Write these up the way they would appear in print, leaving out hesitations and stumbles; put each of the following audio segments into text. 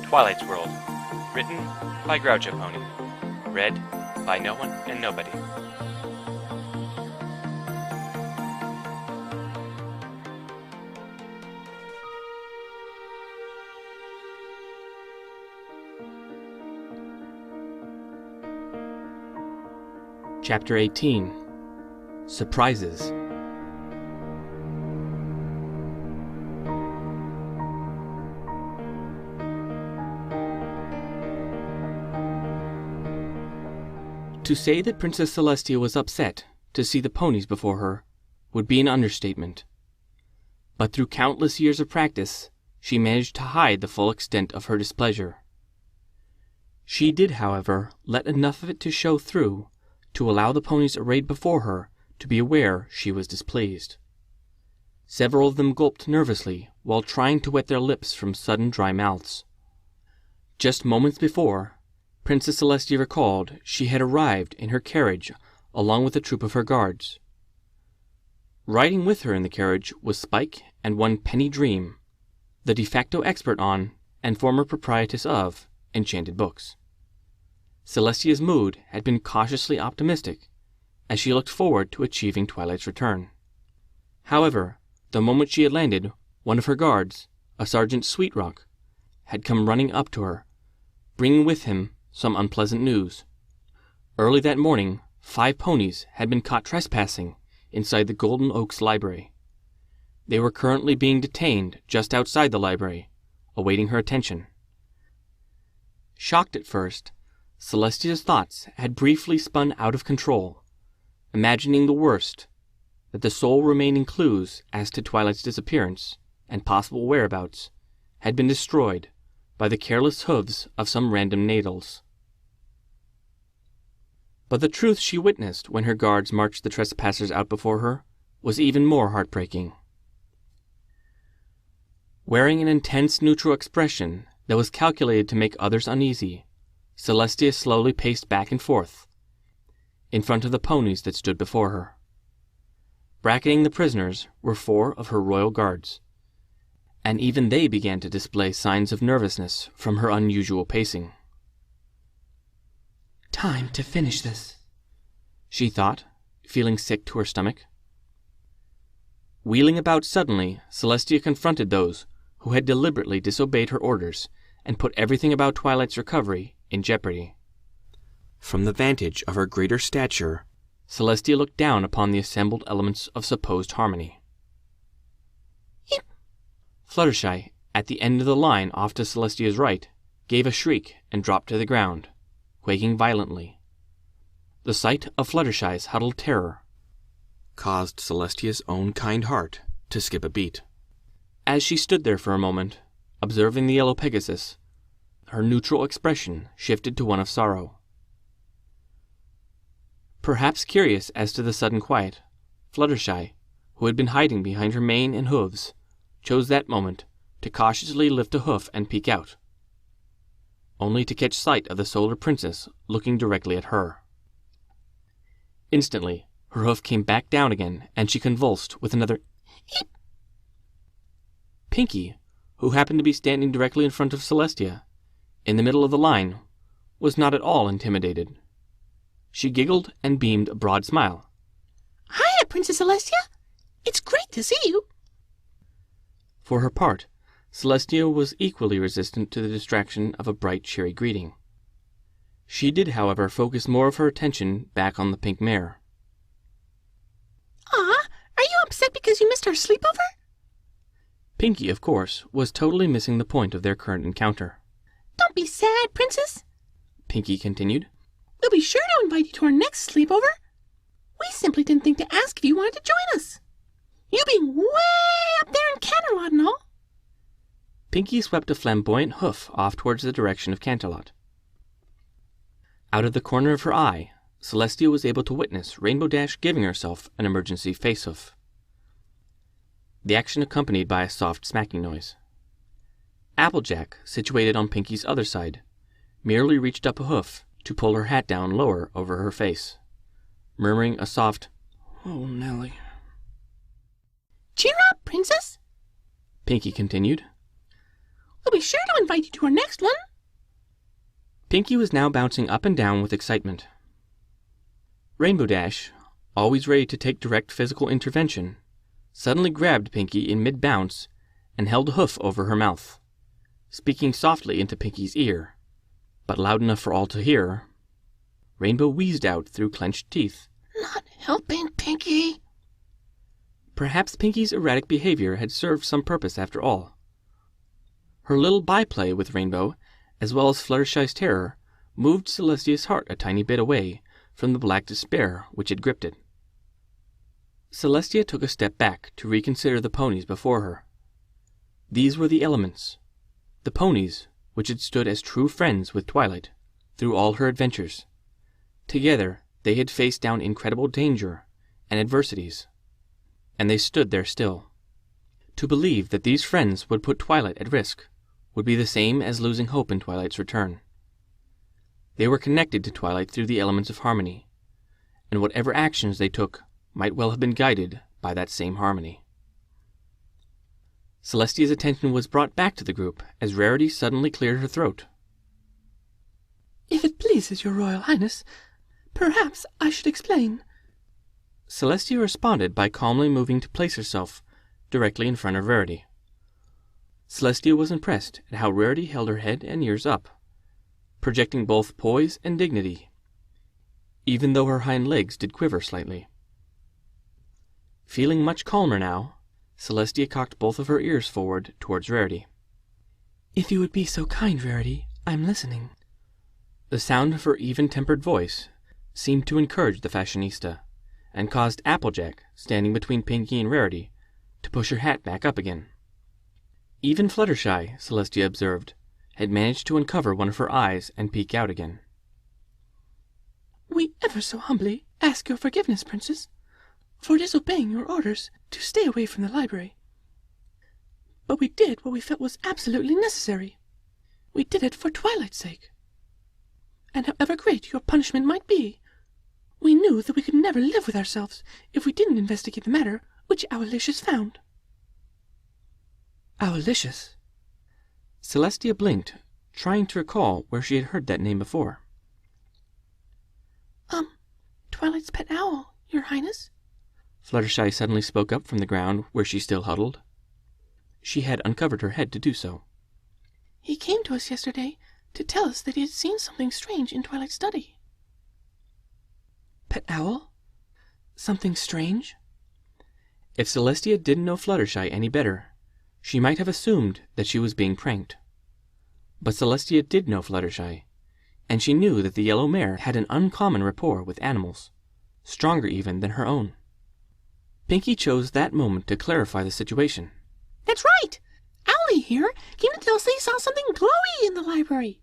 Twilight's World. Written by Groucho Pony. Read by no one and nobody. Chapter 18. Surprises. To say that Princess Celestia was upset to see the ponies before her would be an understatement. But through countless years of practice, she managed to hide the full extent of her displeasure. She did, however, let enough of it to show through to allow the ponies arrayed before her to be aware she was displeased. Several of them gulped nervously while trying to wet their lips from sudden dry mouths. Just moments before, Princess Celestia recalled she had arrived in her carriage along with a troop of her guards. Riding with her in the carriage was Spike and one Penny Dream, the de facto expert on, and former proprietress of, Enchanted Books. Celestia's mood had been cautiously optimistic as she looked forward to achieving Twilight's return. However, the moment she had landed, one of her guards, a Sergeant Sweetrock, had come running up to her, bringing with him some unpleasant news. Early that morning, 5 ponies had been caught trespassing inside the Golden Oaks Library. They were currently being detained just outside the library, awaiting her attention. Shocked at first, Celestia's thoughts had briefly spun out of control, imagining the worst, that the sole remaining clues as to Twilight's disappearance and possible whereabouts had been destroyed by the careless hooves of some random nadals. But the truth she witnessed when her guards marched the trespassers out before her was even more heartbreaking. Wearing an intense neutral expression that was calculated to make others uneasy, Celestia slowly paced back and forth in front of the ponies that stood before her. Bracketing the prisoners were 4 of her royal guards, and even they began to display signs of nervousness from her unusual pacing. "Time to finish this," she thought, feeling sick to her stomach. Wheeling about suddenly, Celestia confronted those who had deliberately disobeyed her orders and put everything about Twilight's recovery in jeopardy. From the vantage of her greater stature, Celestia looked down upon the assembled elements of supposed harmony. Fluttershy, at the end of the line off to Celestia's right, gave a shriek and dropped to the ground, quaking violently. The sight of Fluttershy's huddled terror caused Celestia's own kind heart to skip a beat. As she stood there for a moment, observing the yellow Pegasus, her neutral expression shifted to one of sorrow. Perhaps curious as to the sudden quiet, Fluttershy, who had been hiding behind her mane and hooves, chose that moment to cautiously lift a hoof and peek out, only to catch sight of the Solar Princess looking directly at her. Instantly, her hoof came back down again, and she convulsed with another "Heep." Pinky, who happened to be standing directly in front of Celestia, in the middle of the line, was not at all intimidated. She giggled and beamed a broad smile. "Hiya, Princess Celestia! It's great to see you!" For her part, Celestia was equally resistant to the distraction of a bright, cheery greeting. She did, however, focus more of her attention back on the pink mare. "Aw, are you upset because you missed our sleepover?" Pinky, of course, was totally missing the point of their current encounter. "Don't be sad, Princess," Pinky continued. "We'll be sure to invite you to our next sleepover. We simply didn't think to ask if you wanted to join us. You being way up there in Canterlot and all." Pinky swept a flamboyant hoof off towards the direction of Canterlot. Out of the corner of her eye, Celestia was able to witness Rainbow Dash giving herself an emergency face-hoof, the action accompanied by a soft smacking noise. Applejack, situated on Pinky's other side, merely reached up a hoof to pull her hat down lower over her face, murmuring a soft, "Oh, Nellie." "Cheer up, Princess," Pinky continued. We'll be sure to invite you to our next one. Pinkie was now bouncing up and down with excitement. Rainbow Dash, always ready to take direct physical intervention, suddenly grabbed Pinkie in mid-bounce and held a hoof over her mouth, speaking softly into Pinkie's ear, but loud enough for all to hear. Rainbow wheezed out through clenched teeth. Not helping, Pinkie. Perhaps Pinkie's erratic behavior had served some purpose after all. Her little byplay with Rainbow, as well as Fluttershy's terror, moved Celestia's heart a tiny bit away from the black despair which had gripped it. Celestia took a step back to reconsider the ponies before her. These were the elements, the ponies which had stood as true friends with Twilight through all her adventures. Together they had faced down incredible danger and adversities, and they stood there still. To believe that these friends would put Twilight at risk would be the same as losing hope in Twilight's return. They were connected to Twilight through the elements of harmony, and whatever actions they took might well have been guided by that same harmony. Celestia's attention was brought back to the group as Rarity suddenly cleared her throat. If it pleases your Royal Highness, perhaps I should explain. Celestia responded by calmly moving to place herself directly in front of Rarity. Celestia was impressed at how Rarity held her head and ears up, projecting both poise and dignity, even though her hind legs did quiver slightly. Feeling much calmer now, Celestia cocked both of her ears forward towards Rarity. If you would be so kind, Rarity, I'm listening. The sound of her even-tempered voice seemed to encourage the fashionista, and caused Applejack, standing between Pinkie and Rarity, to push her hat back up again. Even Fluttershy, Celestia observed, had managed to uncover one of her eyes and peek out again. We ever so humbly ask your forgiveness, Princess, for disobeying your orders to stay away from the library. But we did what we felt was absolutely necessary. We did it for Twilight's sake. And however great your punishment might be, we knew that we could never live with ourselves if we didn't investigate the matter which Owlicious found. Owlicious? Celestia blinked, trying to recall where she had heard that name before. Twilight's pet owl, Your Highness. Fluttershy suddenly spoke up from the ground where she still huddled. She had uncovered her head to do so. He came to us yesterday to tell us that he had seen something strange in Twilight's study. Pet owl? Something strange? If Celestia didn't know Fluttershy any better, she might have assumed that she was being pranked. But Celestia did know Fluttershy, and she knew that the yellow mare had an uncommon rapport with animals, stronger even than her own. Pinkie chose that moment to clarify the situation. That's right! Owlie here came to tell us that he saw something glowy in the library.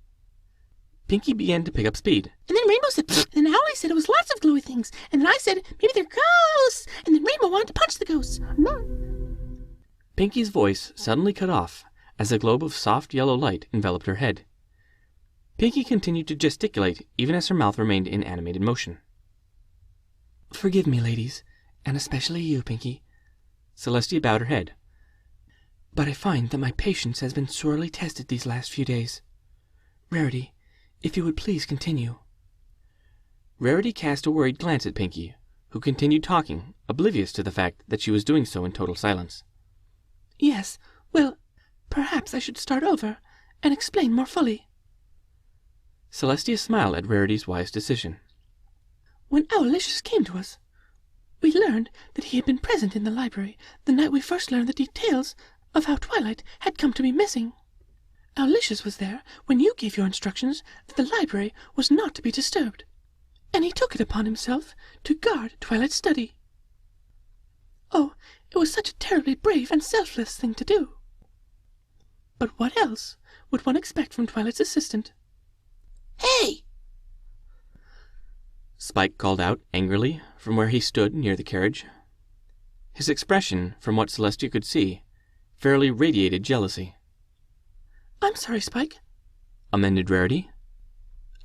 Pinkie began to pick up speed. And then Rainbow said, and then Owlie said it was lots of glowy things. And then I said, maybe they're ghosts. And then Rainbow wanted to punch the ghosts. Pinkie's voice suddenly cut off as a globe of soft yellow light enveloped her head. Pinkie continued to gesticulate even as her mouth remained in animated motion. Forgive me, ladies, and especially you, Pinkie. Celestia bowed her head. But I find that my patience has been sorely tested these last few days. Rarity, if you would please continue. Rarity cast a worried glance at Pinkie, who continued talking, oblivious to the fact that she was doing so in total silence. Yes, well, perhaps I should start over and explain more fully. Celestia smiled at Rarity's wise decision. When Owlicious came to us, we learned that he had been present in the library the night we first learned the details of how Twilight had come to be missing. Owlicious was there when you gave your instructions that the library was not to be disturbed, and he took it upon himself to guard Twilight's study. Oh, it was such a terribly brave and selfless thing to do. But what else would one expect from Twilight's assistant? Hey! Spike called out angrily from where he stood near the carriage. His expression, from what Celestia could see, fairly radiated jealousy. I'm sorry, Spike, amended Rarity.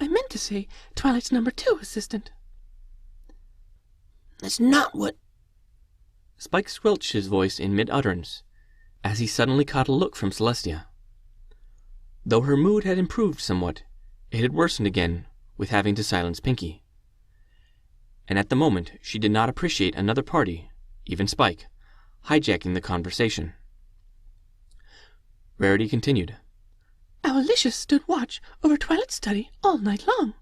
I meant to say Twilight's number 2 assistant. That's not what... Spike squelched his voice in mid-utterance, as he suddenly caught a look from Celestia. Though her mood had improved somewhat, it had worsened again with having to silence Pinky. And at the moment she did not appreciate another party, even Spike, hijacking the conversation. Rarity continued. Owlicious stood watch over Twilight's study all night long,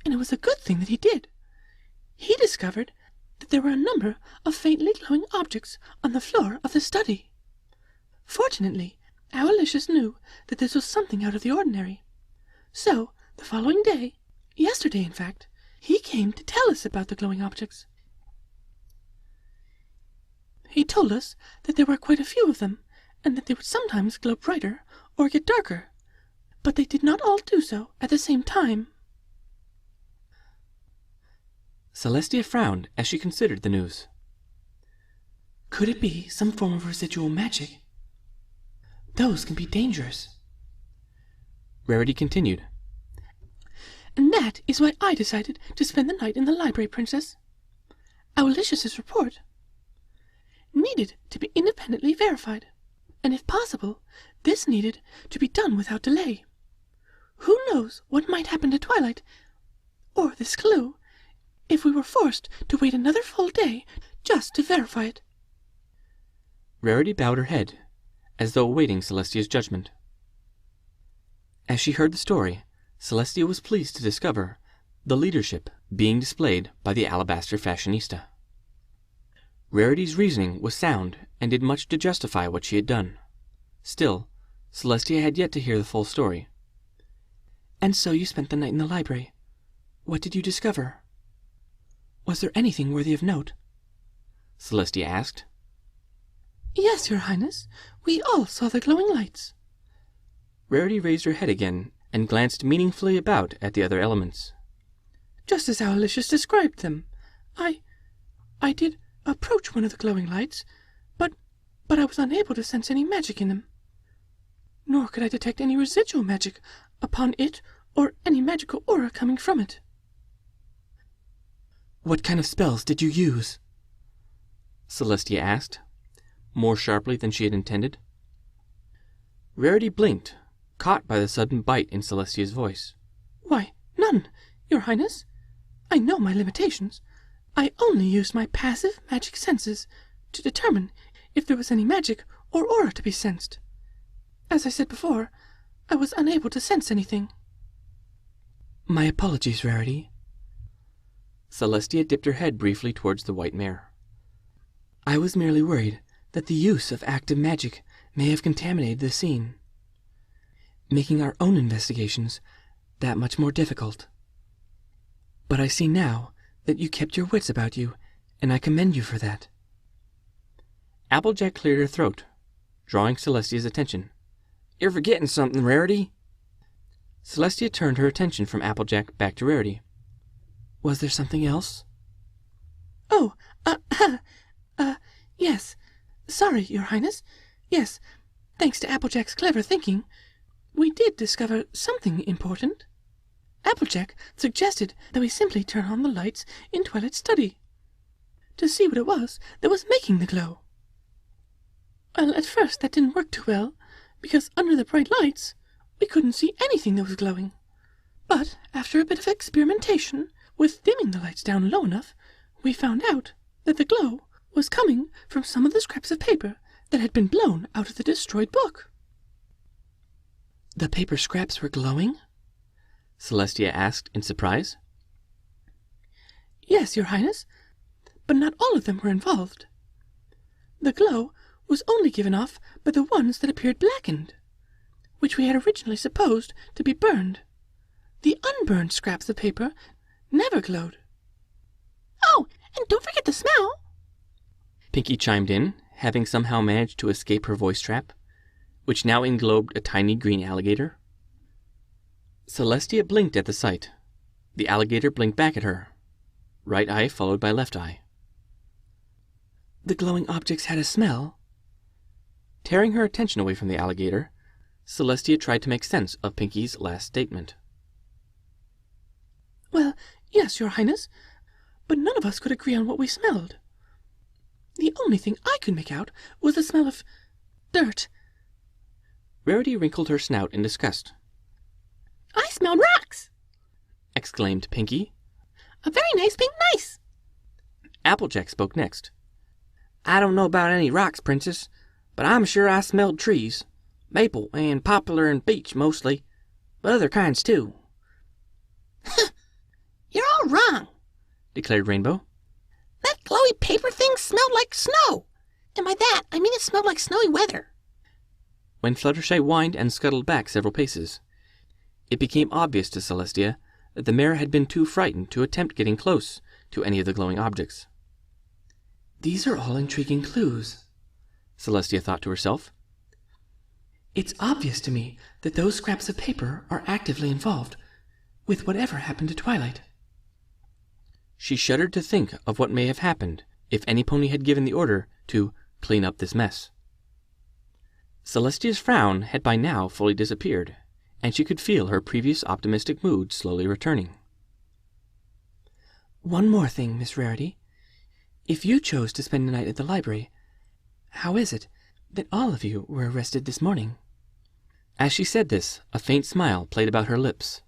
and it was a good thing that he did. He discovered that there were a number of faintly glowing objects on the floor of the study. Fortunately, Owlicious knew that this was something out of the ordinary. So, the following day, yesterday in fact, he came to tell us about the glowing objects. He told us that there were quite a few of them, and that they would sometimes glow brighter or get darker, but they did not all do so at the same time. Celestia frowned as she considered the news. Could it be some form of residual magic? Those can be dangerous. Rarity continued. And that is why I decided to spend the night in the library, Princess. Owlicious's report needed to be independently verified, and if possible, this needed to be done without delay. Who knows what might happen to Twilight, or this clue, if we were forced to wait another full day just to verify it. Rarity bowed her head, as though awaiting Celestia's judgment. As she heard the story, Celestia was pleased to discover the leadership being displayed by the alabaster fashionista. Rarity's reasoning was sound and did much to justify what she had done. Still, Celestia had yet to hear the full story. And so you spent the night in the library. What did you discover? Was there anything worthy of note? Celestia asked. Yes, Your Highness. We all saw the glowing lights. Rarity raised her head again and glanced meaningfully about at the other elements. Just as Owlicious described them. I did approach one of the glowing lights, but I was unable to sense any magic in them. Nor could I detect any residual magic upon it or any magical aura coming from it. What kind of spells did you use? Celestia asked, more sharply than she had intended. Rarity blinked, caught by the sudden bite in Celestia's voice. Why, none, Your Highness. I know my limitations. I only used my passive magic senses to determine if there was any magic or aura to be sensed. As I said before, I was unable to sense anything. My apologies, Rarity. Celestia dipped her head briefly towards the white mare. I was merely worried that the use of active magic may have contaminated the scene, making our own investigations that much more difficult. But I see now that you kept your wits about you, and I commend you for that. Applejack cleared her throat, drawing Celestia's attention. You're forgetting something, Rarity. Celestia turned her attention from Applejack back to Rarity. Was there something else? Oh, yes. Sorry, Your Highness. Yes, thanks to Applejack's clever thinking, we did discover something important. Applejack suggested that we simply turn on the lights in Twilight's study to see what it was that was making the glow. Well, at first that didn't work too well, because under the bright lights we couldn't see anything that was glowing. But after a bit of experimentation with dimming the lights down low enough, we found out that the glow was coming from some of the scraps of paper that had been blown out of the destroyed book. The paper scraps were glowing? Celestia asked in surprise. Yes, Your Highness, but not all of them were involved. The glow was only given off by the ones that appeared blackened, which we had originally supposed to be burned. The unburned scraps of paper never glowed. Oh, and don't forget the smell! Pinky chimed in, having somehow managed to escape her voice trap, which now englobed a tiny green alligator. Celestia blinked at the sight. The alligator blinked back at her, right eye followed by left eye. The glowing objects had a smell? Tearing her attention away from the alligator, Celestia tried to make sense of Pinky's last statement. Well, yes, Your Highness, but none of us could agree on what we smelled. The only thing I could make out was the smell of dirt. Rarity wrinkled her snout in disgust. I smelled rocks! Exclaimed Pinky. A very nice pink nice! Applejack spoke next. I don't know about any rocks, Princess, but I'm sure I smelled trees. Maple and poplar and beech mostly, but other kinds too. You're all wrong, declared Rainbow. That glowy paper thing smelled like snow. And by that, I mean it smelled like snowy weather. When Fluttershy whined and scuttled back several paces, it became obvious to Celestia that the mare had been too frightened to attempt getting close to any of the glowing objects. These are all intriguing clues, Celestia thought to herself. It's obvious to me that those scraps of paper are actively involved with whatever happened to Twilight. She shuddered to think of what may have happened if any pony had given the order to clean up this mess. Celestia's frown had by now fully disappeared, and she could feel her previous optimistic mood slowly returning. One more thing, Miss Rarity. If you chose to spend the night at the library, how is it that all of you were arrested this morning? As she said this, a faint smile played about her lips,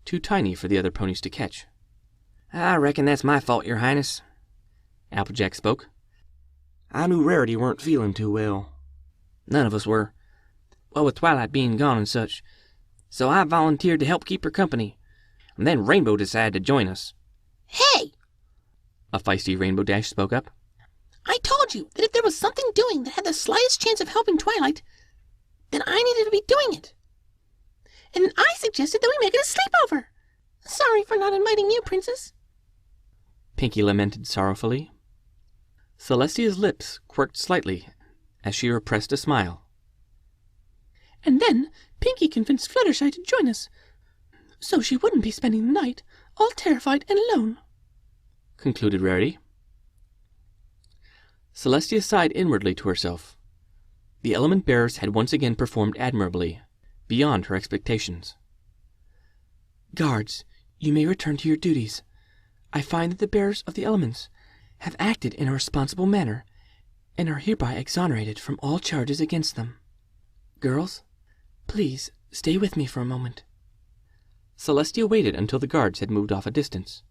too tiny for the other ponies to catch. I reckon that's my fault, Your Highness. Applejack spoke. I knew Rarity weren't feeling too well. None of us were. Well, with Twilight being gone and such. So I volunteered to help keep her company. And then Rainbow decided to join us. Hey! A feisty Rainbow Dash spoke up. I told you that if there was something doing that had the slightest chance of helping Twilight, then I needed to be doing it. And then I suggested that we make it a sleepover. Sorry for not inviting you, Princess. Pinky lamented sorrowfully. Celestia's lips quirked slightly as she repressed a smile. And then Pinky convinced Fluttershy to join us, so she wouldn't be spending the night all terrified and alone, concluded Rarity. Celestia sighed inwardly to herself. The element bearers had once again performed admirably, beyond her expectations. Guards, you may return to your duties. I find that the bearers of the elements have acted in a responsible manner and are hereby exonerated from all charges against them. Girls, please stay with me for a moment. Celestia waited until the guards had moved off a distance.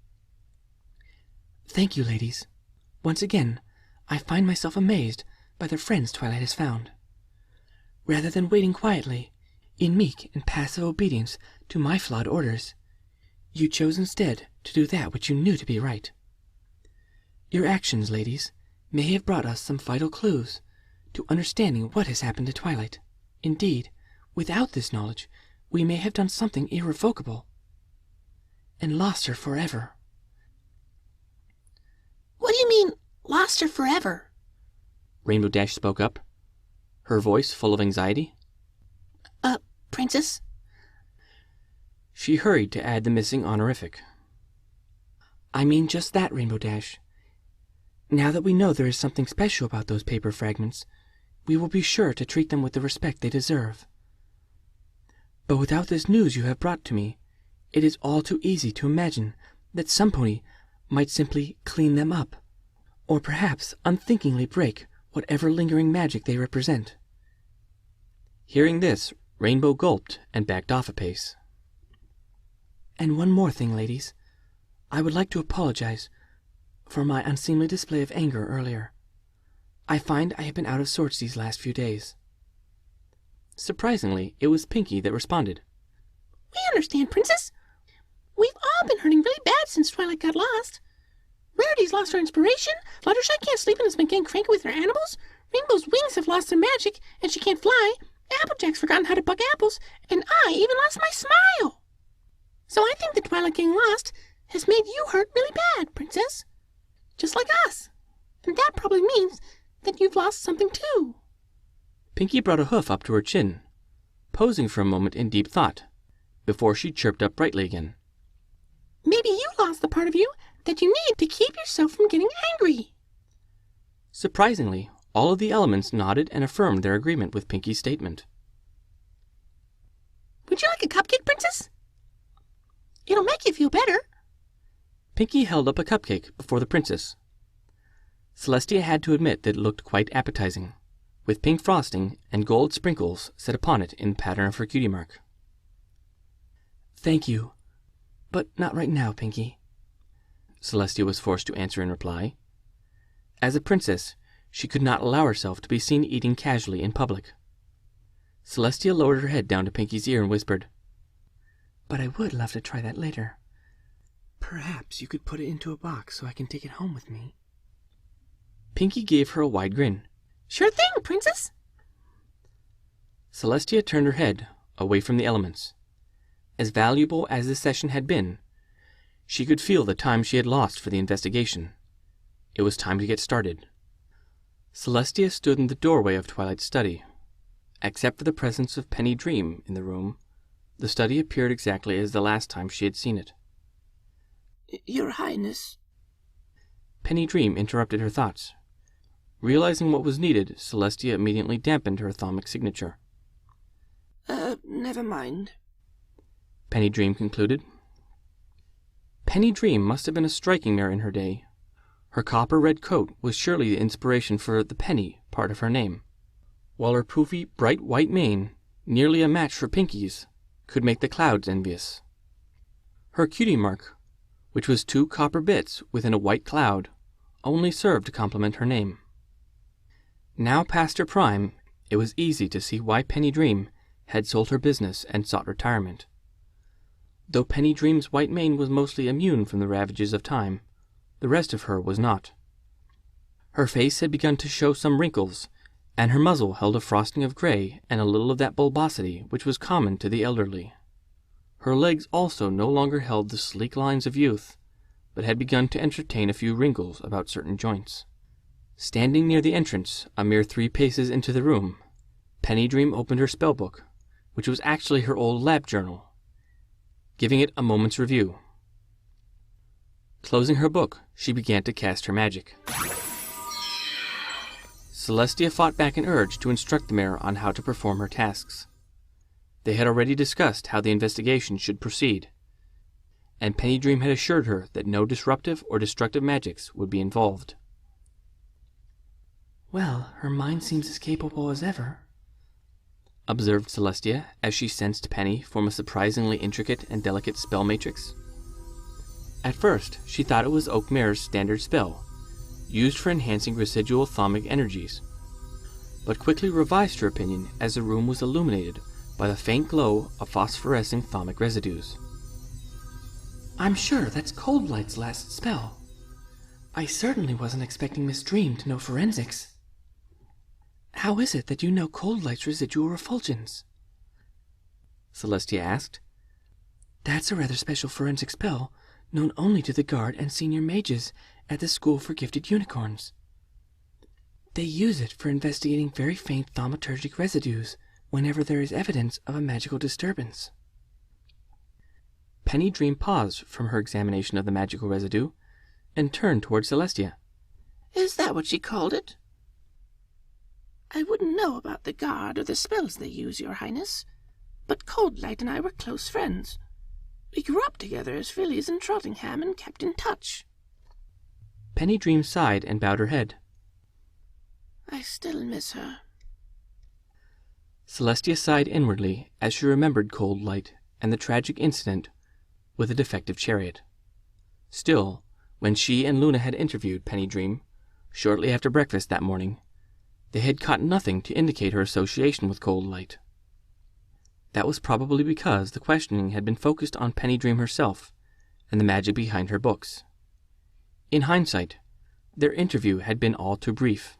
Thank you, ladies. Once again, I find myself amazed by the friends Twilight has found. Rather than waiting quietly, in meek and passive obedience to my flawed orders, you chose instead to do that which you knew to be right. Your actions, ladies, may have brought us some vital clues to understanding what has happened to Twilight. Indeed, without this knowledge, we may have done something irrevocable and lost her forever. What do you mean, lost her forever? Rainbow Dash spoke up, her voice full of anxiety. Princess? She hurried to add the missing honorific. I mean just that, Rainbow Dash. Now that we know there is something special about those paper fragments, we will be sure to treat them with the respect they deserve. But without this news you have brought to me, it is all too easy to imagine that some pony might simply clean them up, or perhaps unthinkingly break whatever lingering magic they represent. Hearing this, Rainbow gulped and backed off a pace. And one more thing, ladies. I would like to apologize for my unseemly display of anger earlier. I find I have been out of sorts these last few days. Surprisingly, it was Pinky that responded. We understand, Princess. We've all been hurting really bad since Twilight got lost. Rarity's lost her inspiration, Fluttershy can't sleep and has been getting cranky with her animals, Rainbow's wings have lost their magic and she can't fly, Applejack's forgotten how to buck apples, and I even lost my smile. So I think that Twilight getting lost has made you hurt really bad, Princess. Just like us. And that probably means that you've lost something too. Pinky brought a hoof up to her chin, posing for a moment in deep thought, before she chirped up brightly again. Maybe you lost the part of you that you need to keep yourself from getting angry. Surprisingly, all of the elements nodded and affirmed their agreement with Pinky's statement. Would you like a cupcake, Princess? It'll make you feel better. Pinky held up a cupcake before the princess. Celestia had to admit that it looked quite appetizing, with pink frosting and gold sprinkles set upon it in the pattern of her cutie mark. Thank you, but not right now, Pinky, Celestia was forced to answer in reply. As a princess, she could not allow herself to be seen eating casually in public. Celestia lowered her head down to Pinky's ear and whispered, but I would love to try that later. Perhaps you could put it into a box so I can take it home with me. Pinky gave her a wide grin. Sure thing, Princess. Celestia turned her head away from the elements. As valuable as this session had been, she could feel the time she had lost for the investigation. It was time to get started. Celestia stood in the doorway of Twilight's study. Except for the presence of Penny Dream in the room, the study appeared exactly as the last time she had seen it. Your Highness. Penny Dream interrupted her thoughts. Realizing what was needed, Celestia immediately dampened her thaumic signature. Never mind, Penny Dream concluded. Penny Dream must have been a striking mare in her day. Her copper-red coat was surely the inspiration for the Penny part of her name, while her poofy, bright white mane, nearly a match for Pinky's, could make the clouds envious. Her cutie mark, which was 2 copper bits within a white cloud, only served to complement her name. Now past her prime, it was easy to see why Penny Dream had sold her business and sought retirement. Though Penny Dream's white mane was mostly immune from the ravages of time, the rest of her was not. Her face had begun to show some wrinkles, and her muzzle held a frosting of gray and a little of that bulbosity which was common to the elderly. Her legs also no longer held the sleek lines of youth, but had begun to entertain a few wrinkles about certain joints. Standing near the entrance, a mere 3 paces into the room, Penny Dream opened her spellbook, which was actually her old lab journal, giving it a moment's review. Closing her book, she began to cast her magic. Celestia fought back an urge to instruct the mare on how to perform her tasks. They had already discussed how the investigation should proceed, and Penny Dream had assured her that no disruptive or destructive magics would be involved. Well, her mind seems as capable as ever, observed Celestia as she sensed Penny form a surprisingly intricate and delicate spell matrix. At first, she thought it was Oakmare's standard spell, used for enhancing residual thaumic energies, but quickly revised her opinion as the room was illuminated by the faint glow of phosphorescing thaumic residues. I'm sure that's Coldlight's last spell. I certainly wasn't expecting Miss Dream to know forensics. How is it that you know Coldlight's residual refulgence? Celestia asked. That's a rather special forensic spell, known only to the guard and senior mages at the School for Gifted Unicorns. They use it for investigating very faint thaumaturgic residues whenever there is evidence of a magical disturbance. Penny Dream paused from her examination of the magical residue and turned toward Celestia. Is that what she called it? I wouldn't know about the guard or the spells they use, Your Highness, but Coldlight and I were close friends. We grew up together as fillies in Trottingham and kept in touch. Penny Dream sighed and bowed her head. I still miss her. Celestia sighed inwardly as she remembered Coldlight and the tragic incident with the defective chariot. Still, when she and Luna had interviewed Penny Dream, shortly after breakfast that morning, they had caught nothing to indicate her association with Coldlight. That was probably because the questioning had been focused on Penny Dream herself and the magic behind her books. In hindsight, their interview had been all too brief.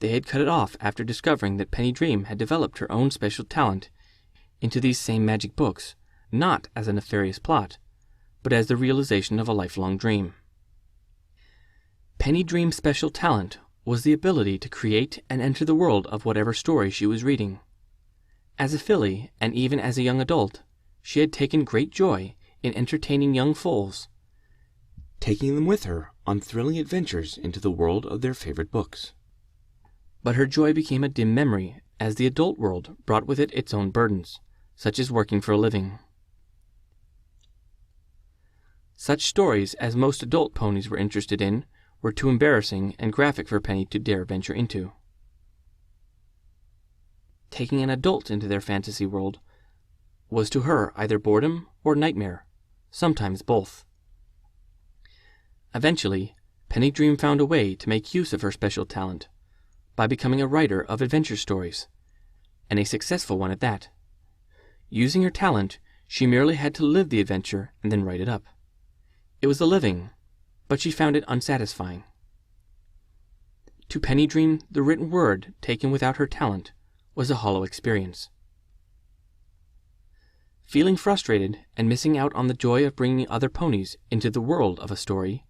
They had cut it off after discovering that Penny Dream had developed her own special talent into these same magic books, not as a nefarious plot, but as the realization of a lifelong dream. Penny Dream's special talent was the ability to create and enter the world of whatever story she was reading. As a filly, and even as a young adult, she had taken great joy in entertaining young foals, taking them with her on thrilling adventures into the world of their favorite books. But her joy became a dim memory as the adult world brought with it its own burdens, such as working for a living. Such stories as most adult ponies were interested in were too embarrassing and graphic for Penny to dare venture into. taking an adult into their fantasy world was to her either boredom or nightmare, sometimes both. Eventually, Penny Dream found a way to make use of her special talent by becoming a writer of adventure stories, and a successful one at that. Using her talent, she merely had to live the adventure and then write it up. It was a living, but she found it unsatisfying. To Penny Dream, the written word, taken without her talent, was a hollow experience. Feeling frustrated and missing out on the joy of bringing other ponies into the world of a story,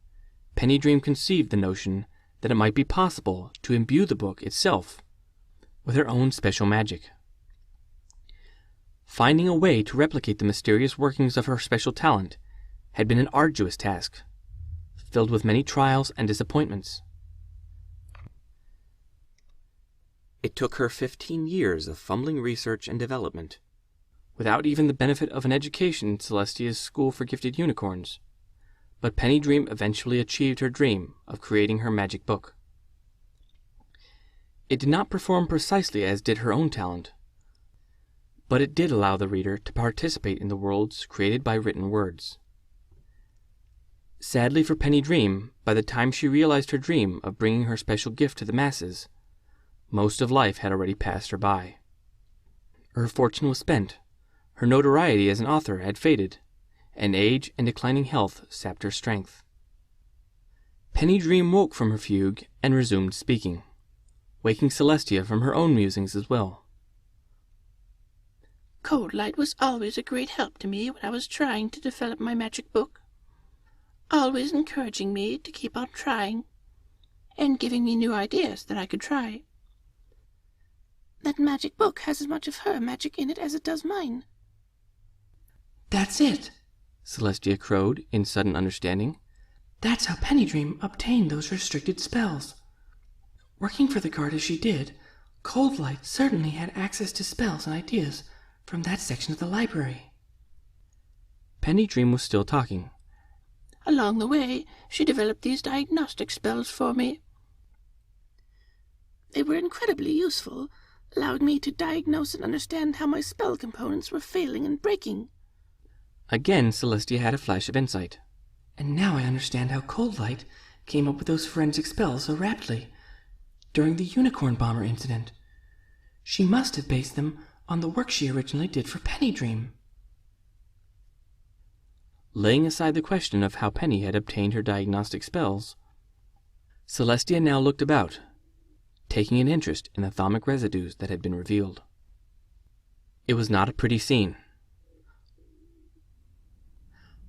Penny Dream conceived the notion that it might be possible to imbue the book itself with her own special magic. Finding a way to replicate the mysterious workings of her special talent had been an arduous task, filled with many trials and disappointments. It took her 15 years of fumbling research and development, without even the benefit of an education in Celestia's School for Gifted Unicorns. But Penny Dream eventually achieved her dream of creating her magic book. It did not perform precisely as did her own talent, but it did allow the reader to participate in the worlds created by written words. Sadly for Penny Dream, by the time she realized her dream of bringing her special gift to the masses, most of life had already passed her by. Her fortune was spent, her notoriety as an author had faded, and age and declining health sapped her strength. Penny Dream woke from her fugue and resumed speaking, waking Celestia from her own musings as well. Cold light was always a great help to me when I was trying to develop my magic book, always encouraging me to keep on trying, and giving me new ideas that I could try. That magic book has as much of her magic in it as it does mine. That's it, Celestia crowed in sudden understanding. That's how Penny Dream obtained those restricted spells. Working for the guard as she did, Cold Light certainly had access to spells and ideas from that section of the library. Penny Dream was still talking. Along the way, she developed these diagnostic spells for me. They were incredibly useful, allowing me to diagnose and understand how my spell components were failing and breaking. Again, Celestia had a flash of insight. And now I understand how Cold Light came up with those forensic spells so rapidly during the Unicorn Bomber incident. She must have based them on the work she originally did for Penny Dream. Laying aside the question of how Penny had obtained her diagnostic spells, Celestia now looked about, taking an interest in the thaumic residues that had been revealed. It was not a pretty scene.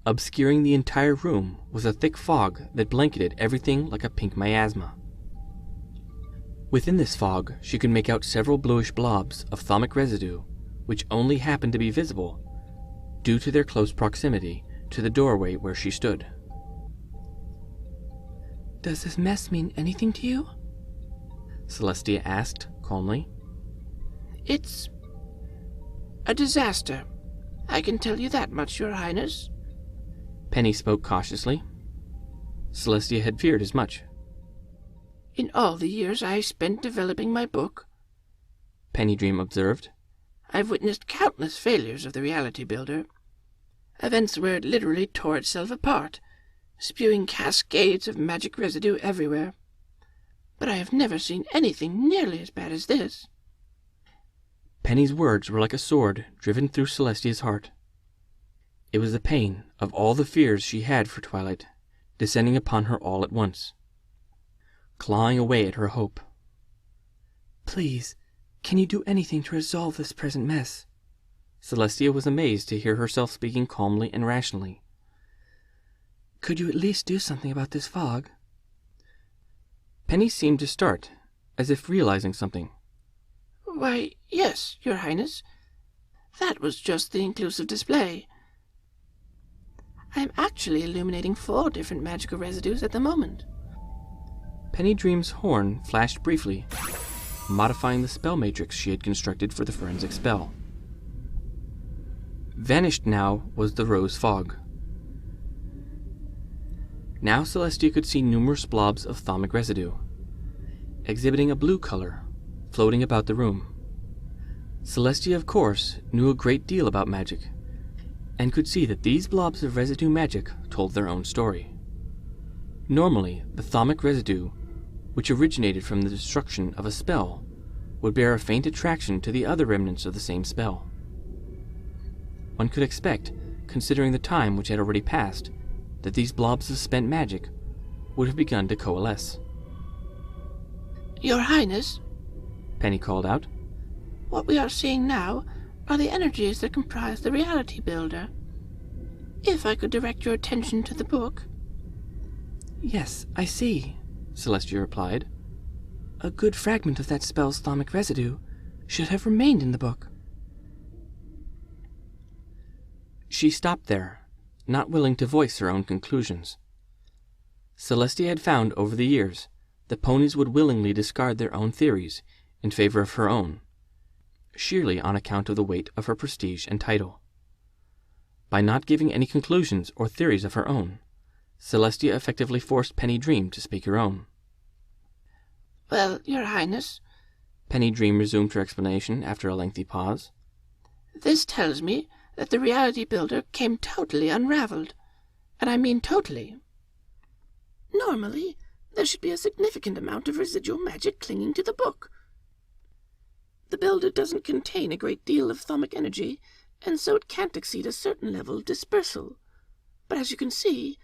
Obscuring the entire room was a thick fog that blanketed everything like a pink miasma. Within this fog, she could make out several bluish blobs of thaumic residue, which only happened to be visible due to their close proximity to the doorway where she stood. Does this mess mean anything to you? Celestia asked calmly. It's a disaster. I can tell you that much, Your Highness. Penny spoke cautiously. Celestia had feared as much. In all the years I spent developing my book, Penny Dream observed, I've witnessed countless failures of the reality builder. Events where it literally tore itself apart, spewing cascades of magic residue everywhere. But I have never seen anything nearly as bad as this. Penny's words were like a sword driven through Celestia's heart. It was the pain of all the fears she had for Twilight, descending upon her all at once, clawing away at her hope. Please, can you do anything to resolve this present mess? Celestia was amazed to hear herself speaking calmly and rationally. Could you at least do something about this fog? Penny seemed to start, as if realizing something. Why, yes, Your Highness. That was just the inclusive display. I'm actually illuminating 4 different magical residues at the moment. Penny Dream's horn flashed briefly, modifying the spell matrix she had constructed for the forensic spell. Vanished now was the rose fog. Now Celestia could see numerous blobs of thaumic residue, exhibiting a blue color, floating about the room. Celestia, of course, knew a great deal about magic, and could see that these blobs of residue magic told their own story. Normally, the thaumic residue, which originated from the destruction of a spell, would bear a faint attraction to the other remnants of the same spell. One could expect, considering the time which had already passed, that these blobs of spent magic would have begun to coalesce. Your Highness, Penny called out. what we are seeing now are the energies that comprise the reality builder. If I could direct your attention to the book. Yes, I see, Celestia replied. A good fragment of that spell's thaumic residue should have remained in the book. She stopped there, not willing to voice her own conclusions. Celestia had found over the years that ponies would willingly discard their own theories in favor of her own, sheerly on account of the weight of her prestige and title. By not giving any conclusions or theories of her own, Celestia effectively forced Penny Dream to speak her own. Well, Your Highness, Penny Dream resumed her explanation after a lengthy pause. this tells me that the reality builder came totally unraveled, and I mean totally. Normally, there should be a significant amount of residual magic clinging to the book. The builder doesn't contain a great deal of thaumic energy, and so it can't exceed a certain level of dispersal. But as you can see,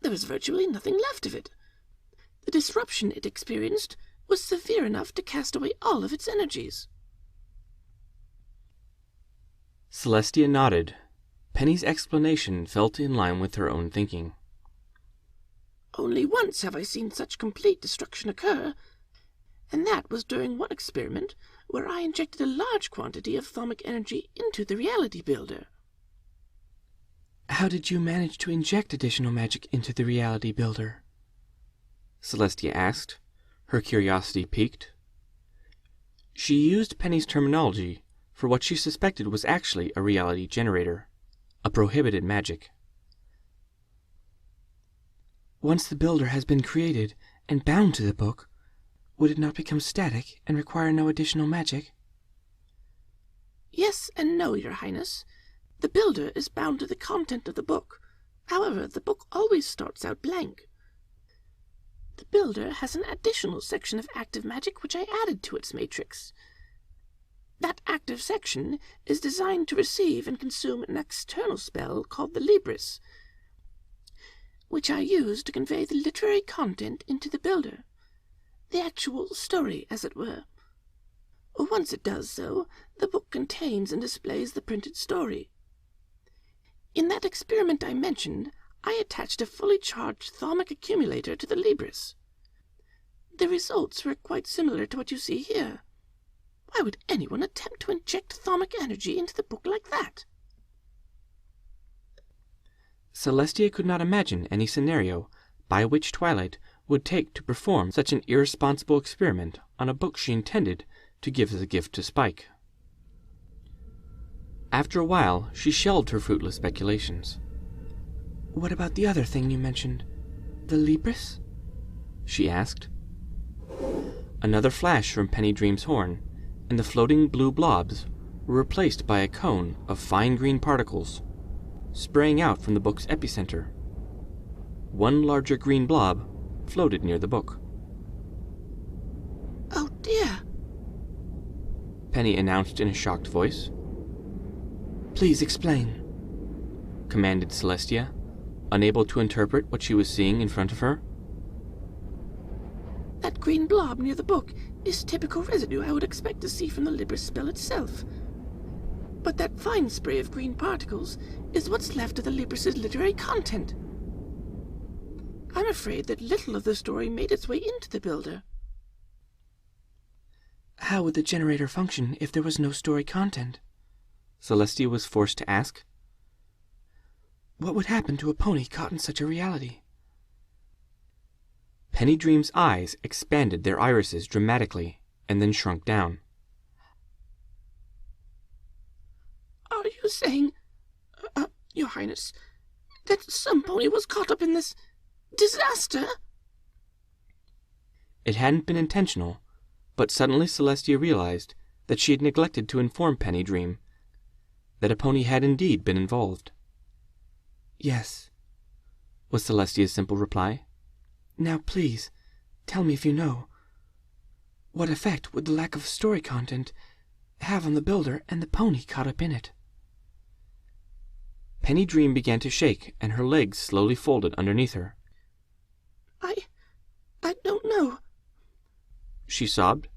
there is virtually nothing left of it. The disruption it experienced was severe enough to cast away all of its energies. Celestia nodded. Penny's explanation felt in line with her own thinking. Only once have I seen such complete destruction occur, and that was during one experiment where I injected a large quantity of thaumic energy into the reality builder. How did you manage to inject additional magic into the reality builder? Celestia asked, her curiosity piqued. She used Penny's terminology for what she suspected was actually a reality generator, a prohibited magic. Once the builder has been created and bound to the book, would it not become static and require no additional magic? Yes and no, Your Highness. The builder is bound to the content of the book. However, the book always starts out blank. The builder has an additional section of active magic which I added to its matrix. That active section is designed to receive and consume an external spell called the Libris, which I use to convey the literary content into the builder, the actual story, as it were. Once it does so, the book contains and displays the printed story. In that experiment I mentioned, I attached a fully charged thaumic accumulator to the Libris. The results were quite similar to what you see here. Why would anyone attempt to inject thaumic energy into the book like that? Celestia could not imagine any scenario by which Twilight would take to perform such an irresponsible experiment on a book she intended to give as a gift to Spike. After a while, she shelved her fruitless speculations. What about the other thing you mentioned? The Libris? She asked. Another flash from Penny Dream's horn, and the floating blue blobs were replaced by a cone of fine green particles, spraying out from the book's epicenter. One larger green blob floated near the book. Oh dear, Penny announced in a shocked voice. Please explain, commanded Celestia, unable to interpret what she was seeing in front of her. that green blob near the book is typical residue I would expect to see from the Libris spell itself. But that fine spray of green particles is what's left of the Libris' literary content. I'm afraid that little of the story made its way into the builder. How would the generator function if there was no story content? Celestia was forced to ask. What would happen to a pony caught in such a reality? Penny Dream's eyes expanded their irises dramatically and then shrunk down. Are you saying, Your Highness, that some pony was caught up in this disaster? It hadn't been intentional, but suddenly Celestia realized that she had neglected to inform Penny Dream that a pony had indeed been involved. Yes, Was Celestia's simple reply. now please, tell me if you know. What effect would the lack of story content have on the builder and the pony caught up in it? Penny Dream began to shake, and her legs slowly folded underneath her. I don't know. She sobbed.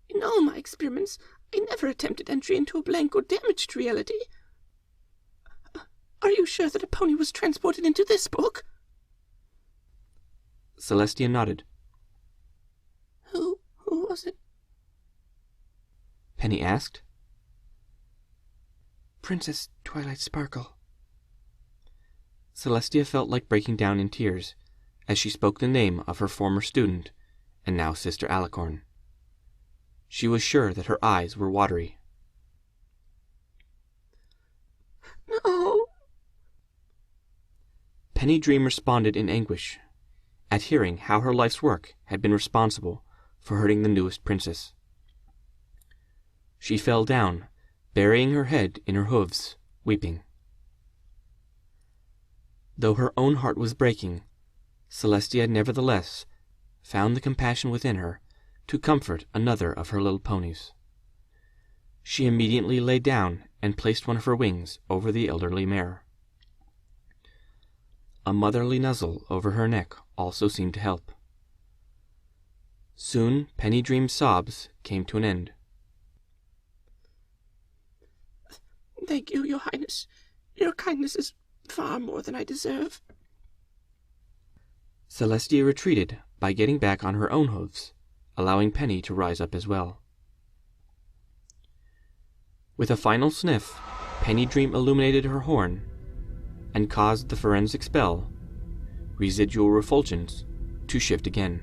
In all my experiments, I never attempted entry into a blank or damaged reality. Are you sure that a pony was transported into this book? Celestia nodded. Who was it? Penny asked. Princess Twilight Sparkle. Celestia felt like breaking down in tears as she spoke the name of her former student and now Sister Alicorn. She was sure that her eyes were watery. No. Penny Dream responded in anguish at hearing how her life's work had been responsible for hurting the newest princess. She fell down, burying her head in her hooves, weeping. Though her own heart was breaking, Celestia nevertheless found the compassion within her to comfort another of her little ponies. She immediately lay down and placed one of her wings over the elderly mare. A motherly nuzzle over her neck also seemed to help. Soon Penny Dream's sobs came to an end. Thank you, Your Highness. Your kindness is far more than I deserve. Celestia retreated by getting back on her own hooves, allowing Penny to rise up as well. With a final sniff, Penny Dream illuminated her horn and caused the forensic spell, Residual Refulgence, to shift again.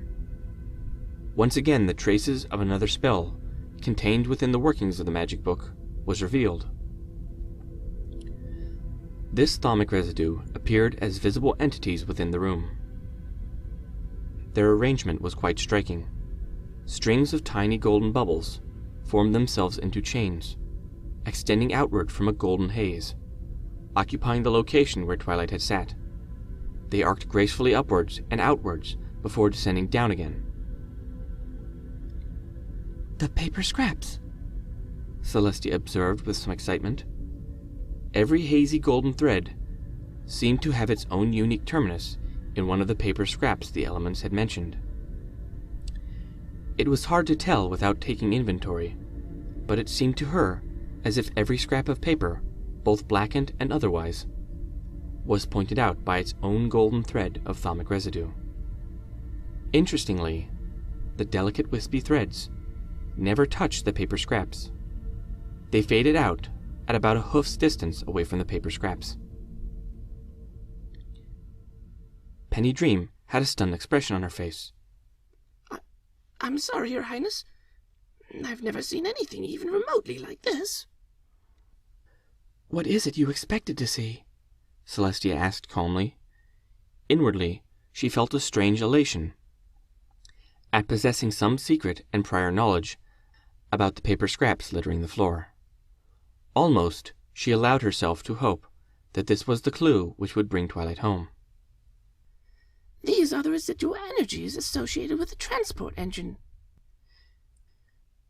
Once again, the traces of another spell contained within the workings of the magic book was revealed. This thaumic residue appeared as visible entities within the room. Their arrangement was quite striking. Strings of tiny golden bubbles formed themselves into chains, extending outward from a golden haze, occupying the location where Twilight had sat. They arced gracefully upwards and outwards before descending down again. The paper scraps, Celestia observed with some excitement. Every hazy golden thread seemed to have its own unique terminus in one of the paper scraps the elements had mentioned. It was hard to tell without taking inventory, but it seemed to her as if every scrap of paper, both blackened and otherwise, was pointed out by its own golden thread of thaumic residue. Interestingly, the delicate wispy threads never touched the paper scraps. They faded out at about a hoof's distance away from the paper scraps. Penny Dream had a stunned expression on her face. I'm sorry, Your Highness. I've never seen anything even remotely like this. what is it you expected to see? Celestia asked calmly. Inwardly, she felt a strange elation at possessing some secret and prior knowledge about the paper scraps littering the floor. Almost, she allowed herself to hope that this was the clue which would bring Twilight home. These are the residual energies associated with the transport engine.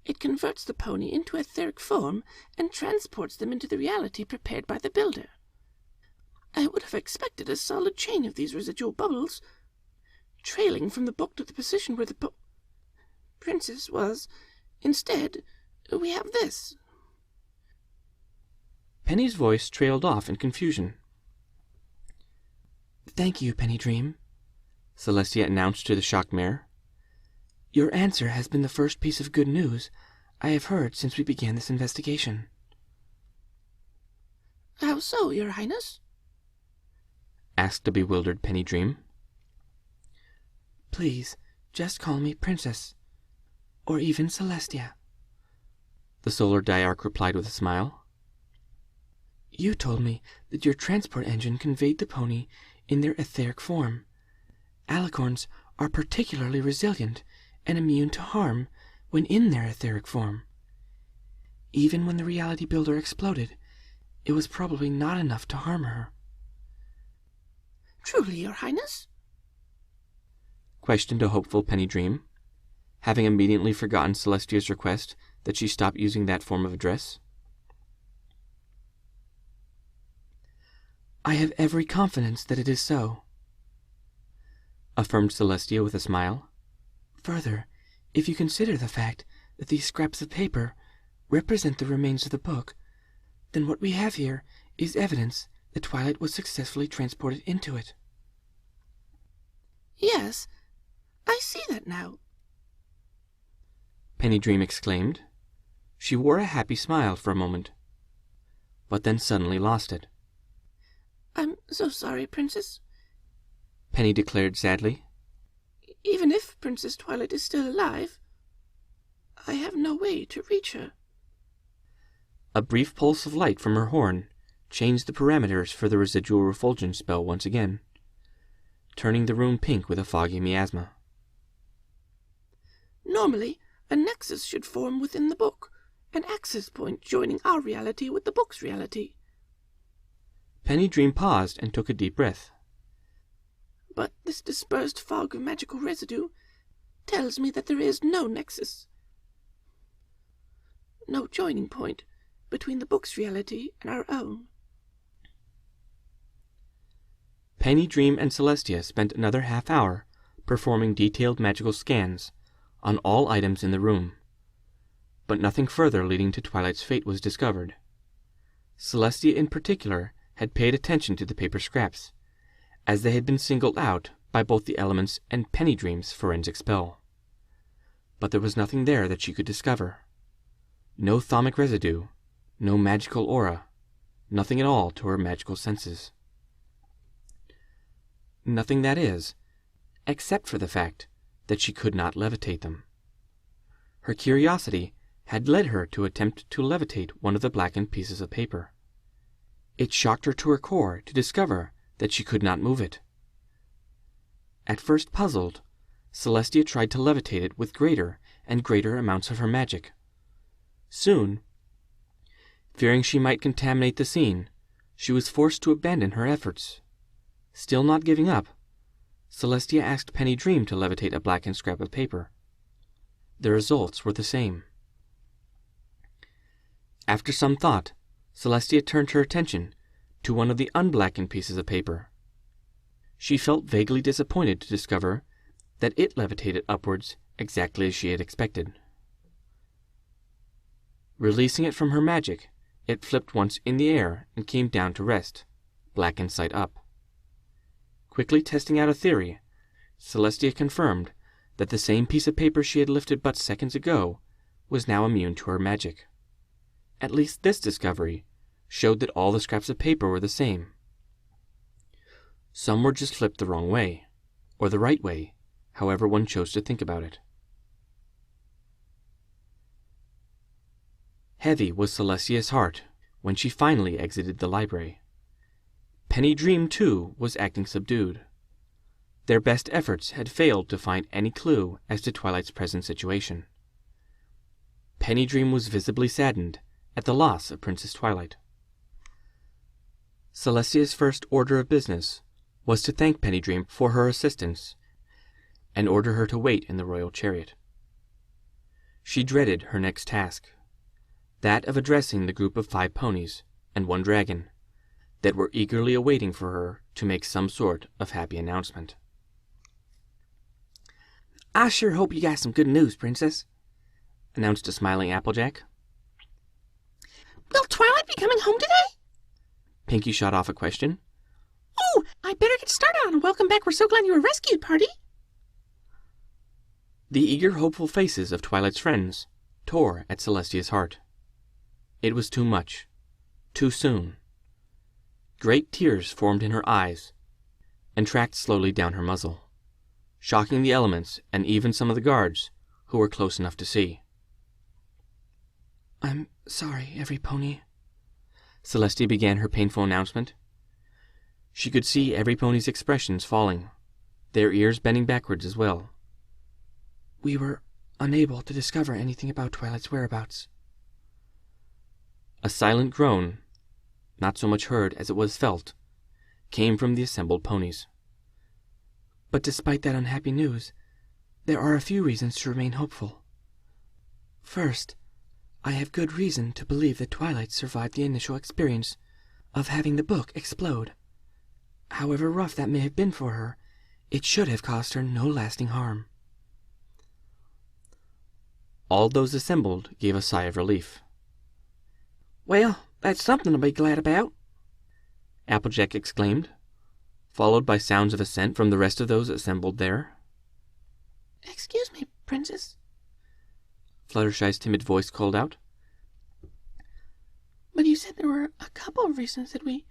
It converts the pony into etheric form and transports them into the reality prepared by the builder. I would have expected a solid chain of these residual bubbles, trailing from the book to the position where the princess was. Instead, we have this. Penny's voice trailed off in confusion. Thank you, Penny Dream, Celestia announced to the shocked mare. Your answer has been the first piece of good news I have heard since we began this investigation. How so, Your Highness? Asked the bewildered Penny Dream. Please, just call me Princess, or even Celestia, the Solar Diarch replied with a smile. You told me that your transport engine conveyed the pony in their etheric form. Alicorns are particularly resilient and immune to harm when in their etheric form. Even when the reality builder exploded, it was probably not enough to harm her. Truly, Your Highness? Questioned a hopeful Penny Dream, having immediately forgotten Celestia's request that she stop using that form of address. I have every confidence that it is so, affirmed Celestia with a smile. Further, if you consider the fact that these scraps of paper represent the remains of the book, then what we have here is evidence that Twilight was successfully transported into it. Yes, I see that now. Penny Dream exclaimed. She wore a happy smile for a moment, but then suddenly lost it. I'm so sorry, Princess. Penny declared sadly. Even if Princess Twilight is still alive, I have no way to reach her. A brief pulse of light from her horn changed the parameters for the residual refulgence spell once again, turning the room pink with a foggy miasma. Normally, a nexus should form within the book, an access point joining our reality with the book's reality. Penny Dream paused and took a deep breath. But this dispersed fog of magical residue tells me that there is no nexus. No joining point between the book's reality and our own. Penny Dream and Celestia spent another half-hour performing detailed magical scans on all items in the room, but nothing further leading to Twilight's fate was discovered. Celestia in particular had paid attention to the paper scraps, as they had been singled out by both the elements and Penny Dream's forensic spell. But there was nothing there that she could discover. No thaumic residue, no magical aura, nothing at all to her magical senses. Nothing, that is, except for the fact that she could not levitate them. Her curiosity had led her to attempt to levitate one of the blackened pieces of paper. It shocked her to her core to discover that she could not move it. At first puzzled, Celestia tried to levitate it with greater and greater amounts of her magic. Soon, fearing she might contaminate the scene, she was forced to abandon her efforts. Still not giving up, Celestia asked Penny Dream to levitate a blackened scrap of paper. The results were the same. After some thought, Celestia turned her attention to one of the unblackened pieces of paper. She felt vaguely disappointed to discover that it levitated upwards exactly as she had expected. Releasing it from her magic, it flipped once in the air and came down to rest, blackened side up. Quickly testing out a theory, Celestia confirmed that the same piece of paper she had lifted but seconds ago was now immune to her magic. At least this discovery showed that all the scraps of paper were the same. Some were just flipped the wrong way, or the right way, however one chose to think about it. Heavy was Celestia's heart when she finally exited the library. Penny Dream, too, was acting subdued. Their best efforts had failed to find any clue as to Twilight's present situation. Penny Dream was visibly saddened at the loss of Princess Twilight. Celestia's first order of business was to thank Penny Dream for her assistance and order her to wait in the royal chariot. She dreaded her next task, that of addressing the group of 5 ponies and 1 dragon that were eagerly awaiting for her to make some sort of happy announcement. I sure hope you got some good news, Princess, announced a smiling Applejack. Will Twilight be coming home today? Pinky shot off a question. Oh, I better get started on a welcome back, we're so glad you were rescued party. The eager, hopeful faces of Twilight's friends tore at Celestia's heart. It was too much. Too soon. Great tears formed in her eyes and tracked slowly down her muzzle, shocking the elements and even some of the guards who were close enough to see. I'm sorry, every pony. Celestia began her painful announcement. She could see every pony's expressions falling, their ears bending backwards as well. We were unable to discover anything about Twilight's whereabouts. A silent groan, not so much heard as it was felt, came from the assembled ponies. But despite that unhappy news, there are a few reasons to remain hopeful. First, I have good reason to believe that Twilight survived the initial experience of having the book explode. However rough that may have been for her, it should have caused her no lasting harm. All those assembled gave a sigh of relief. Well, that's something to be glad about, Applejack exclaimed, followed by sounds of assent from the rest of those assembled there. Excuse me, Princess, Fluttershy's timid voice called out. but you said there were a couple of reasons that we...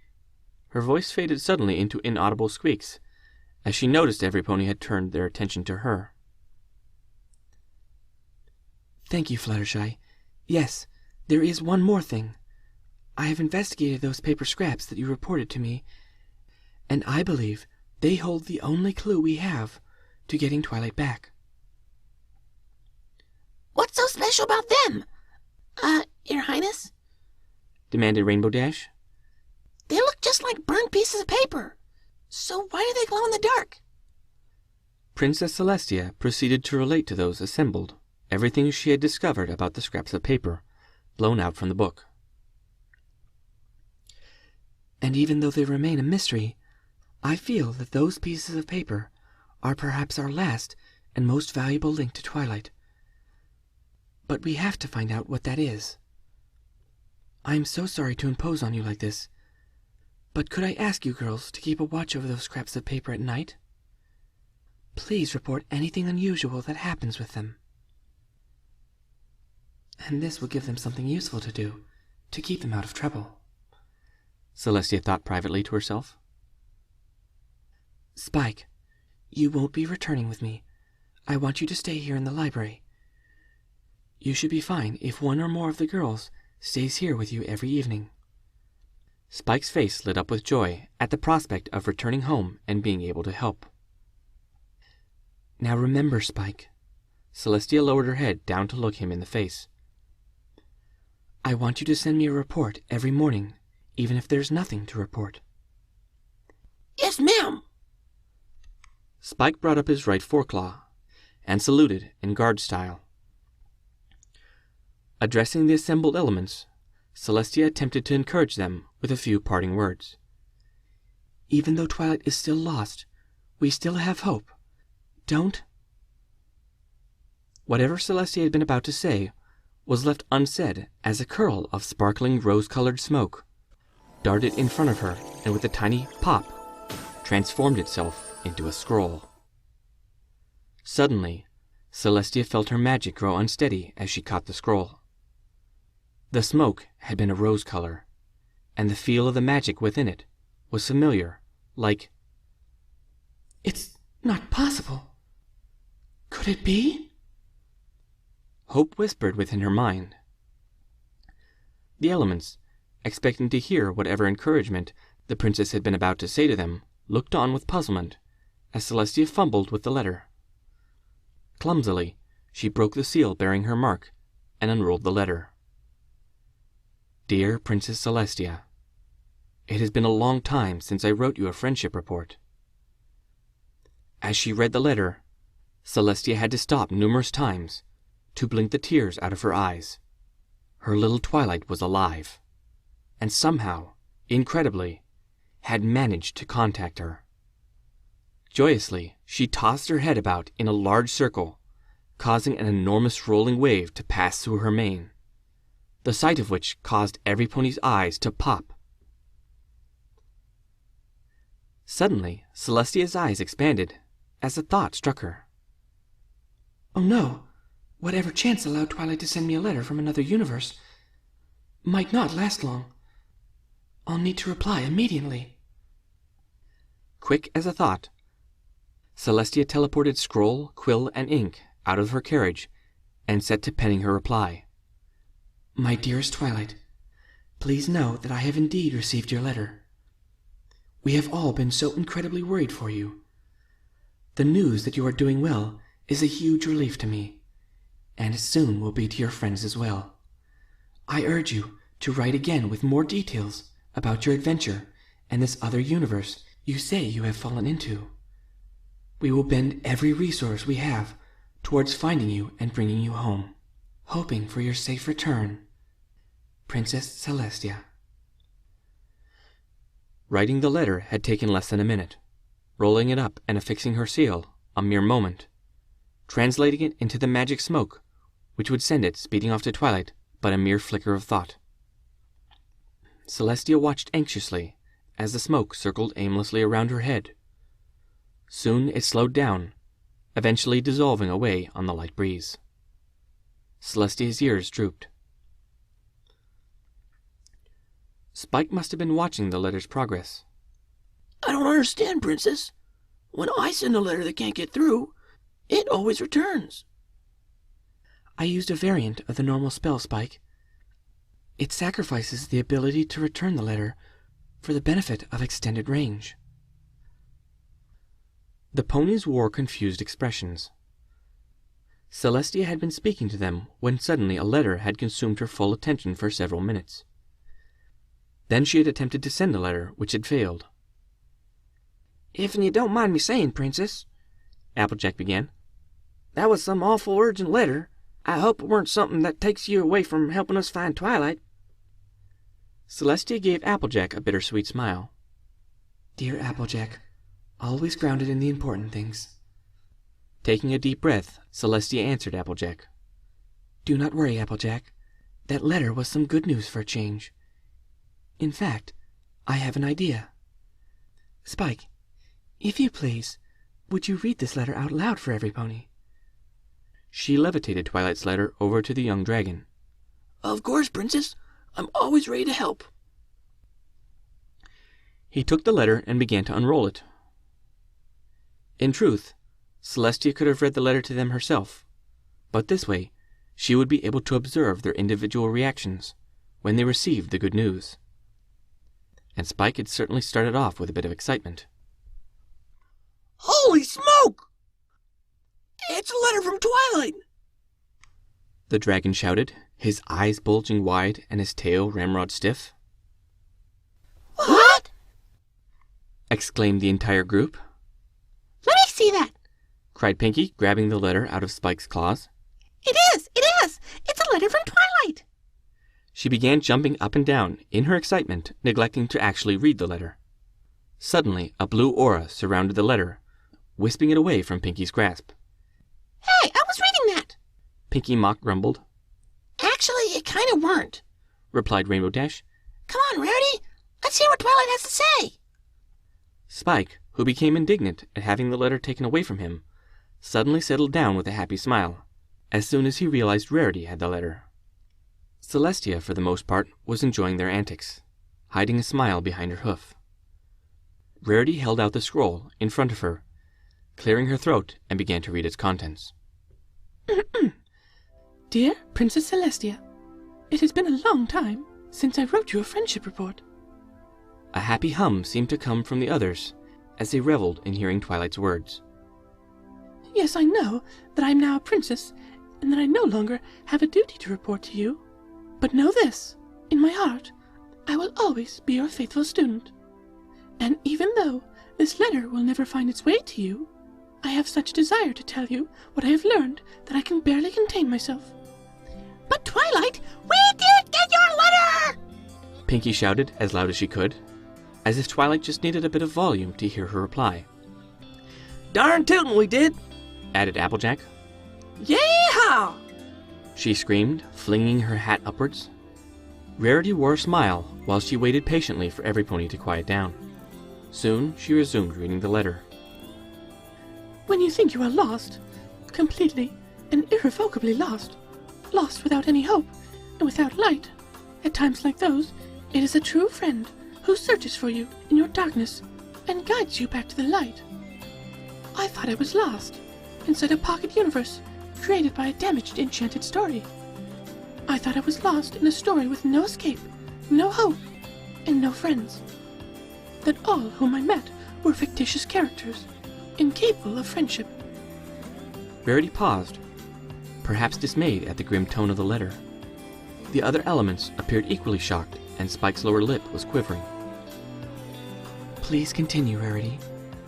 Her voice faded suddenly into inaudible squeaks, as she noticed every pony had turned their attention to her. Thank you, Fluttershy. Yes, there is one more thing. I have investigated those paper scraps that you reported to me, and I believe they hold the only clue we have to getting Twilight back. What's so special about them? Your Highness? Demanded Rainbow Dash. They look just like burned pieces of paper. So why do they glow in the dark? Princess Celestia proceeded to relate to those assembled everything she had discovered about the scraps of paper blown out from the book. And even though they remain a mystery, I feel that those pieces of paper are perhaps our last and most valuable link to Twilight. But we have to find out what that is. I am so sorry to impose on you like this, but could I ask you girls to keep a watch over those scraps of paper at night? Please report anything unusual that happens with them. And this will give them something useful to do, to keep them out of trouble. Celestia thought privately to herself. Spike, you won't be returning with me. I want you to stay here in the library. You should be fine if one or more of the girls stays here with you every evening. Spike's face lit up with joy at the prospect of returning home and being able to help. Now remember, Spike. Celestia lowered her head down to look him in the face. I want you to send me a report every morning, even if there's nothing to report. Yes, ma'am. Spike brought up his right foreclaw and saluted in guard style. Addressing the assembled elements, Celestia attempted to encourage them with a few parting words. Even though Twilight is still lost, we still have hope. Don't... Whatever Celestia had been about to say was left unsaid as a curl of sparkling rose-colored smoke darted in front of her and with a tiny pop transformed itself into a scroll. Suddenly, Celestia felt her magic grow unsteady as she caught the scroll. The smoke had been a rose color, and the feel of the magic within it was familiar, like... It's not possible. Could it be? Hope whispered within her mind. The elements, expecting to hear whatever encouragement the princess had been about to say to them, looked on with puzzlement as Celestia fumbled with the letter. Clumsily, she broke the seal bearing her mark and unrolled the letter. Dear Princess Celestia, it has been a long time since I wrote you a friendship report. As she read the letter, Celestia had to stop numerous times to blink the tears out of her eyes. Her little Twilight was alive, and somehow, incredibly, had managed to contact her. Joyously, she tossed her head about in a large circle, causing an enormous rolling wave to pass through her mane, the sight of which caused every pony's eyes to pop. Suddenly, Celestia's eyes expanded as a thought struck her. Oh no! Whatever chance allowed Twilight to send me a letter from another universe might not last long. I'll need to reply immediately. Quick as a thought, Celestia teleported scroll, quill, and ink out of her carriage and set to penning her reply. My dearest Twilight, please know that I have indeed received your letter. We have all been so incredibly worried for you. The news that you are doing well is a huge relief to me. and soon will be to your friends as well. I urge you to write again with more details about your adventure and this other universe you say you have fallen into. We will bend every resource we have towards finding you and bringing you home, hoping for your safe return. Princess Celestia. Writing the letter had taken less than a minute, rolling it up and affixing her seal a mere moment, translating it into the magic smoke, which would send it speeding off to Twilight but a mere flicker of thought. Celestia watched anxiously as the smoke circled aimlessly around her head. Soon it slowed down, eventually dissolving away on the light breeze. Celestia's ears drooped. Spike must have been watching the letter's progress. I don't understand, Princess. When I send a letter that can't get through, it always returns. I used a variant of the normal spell, Spike. It sacrifices the ability to return the letter for the benefit of extended range. The ponies wore confused expressions. Celestia had been speaking to them when suddenly a letter had consumed her full attention for several minutes. Then she had attempted to send a letter, which had failed. If you don't mind me saying, Princess, Applejack began, that was some awful urgent letter. I hope it weren't something that takes you away from helping us find Twilight. Celestia gave Applejack a bittersweet smile. Dear Applejack, always grounded in the important things. Taking a deep breath, Celestia answered Applejack. Do not worry, Applejack. That letter was some good news for a change. In fact, I have an idea. Spike, if you please, would you read this letter out loud for every pony? She levitated Twilight's letter over to the young dragon. Of course, Princess. I'm always ready to help. He took the letter and began to unroll it. In truth, Celestia could have read the letter to them herself, but this way she would be able to observe their individual reactions when they received the good news. And Spike had certainly started off with a bit of excitement. Holy smoke! It's a letter from Twilight! The dragon shouted, his eyes bulging wide and his tail ramrod stiff. What? Exclaimed the entire group. Let me see that! Cried Pinky, grabbing the letter out of Spike's claws. It is! It's a letter from Twilight! She began jumping up and down in her excitement, neglecting to actually read the letter. Suddenly, a blue aura surrounded the letter, wisping it away from Pinky's grasp. Hey, I was reading that! Pinky mock grumbled. Actually, it kind of weren't, replied Rainbow Dash. Come on, Rarity! Let's hear what Twilight has to say! Spike, who became indignant at having the letter taken away from him, suddenly settled down with a happy smile, as soon as he realized Rarity had the letter. Celestia, for the most part, was enjoying their antics, hiding a smile behind her hoof. Rarity held out the scroll in front of her, clearing her throat, and began to read its contents. Dear Princess Celestia, it has been a long time since I wrote you a friendship report. A happy hum seemed to come from the others as they reveled in hearing Twilight's words. Yes, I know that I am now a princess, and that I no longer have a duty to report to you. But know this, in my heart, I will always be your faithful student. And even though this letter will never find its way to you, I have such desire to tell you what I have learned that I can barely contain myself. But Twilight, we did get your letter! Pinky shouted as loud as she could, as if Twilight just needed a bit of volume to hear her reply. Darn tootin' we did, added Applejack. Yeehaw! She screamed, flinging her hat upwards. Rarity wore a smile while she waited patiently for every pony to quiet down. Soon she resumed reading the letter. When you think you are lost, completely and irrevocably lost, lost without any hope and without light, at times like those, it is a true friend who searches for you in your darkness and guides you back to the light. I thought I was lost inside a pocket universe created by a damaged enchanted story. I thought I was lost in a story with no escape, no hope, and no friends. That all whom I met were fictitious characters, incapable of friendship. Rarity paused, perhaps dismayed at the grim tone of the letter. The other elements appeared equally shocked, and Spike's lower lip was quivering. Please continue, Rarity.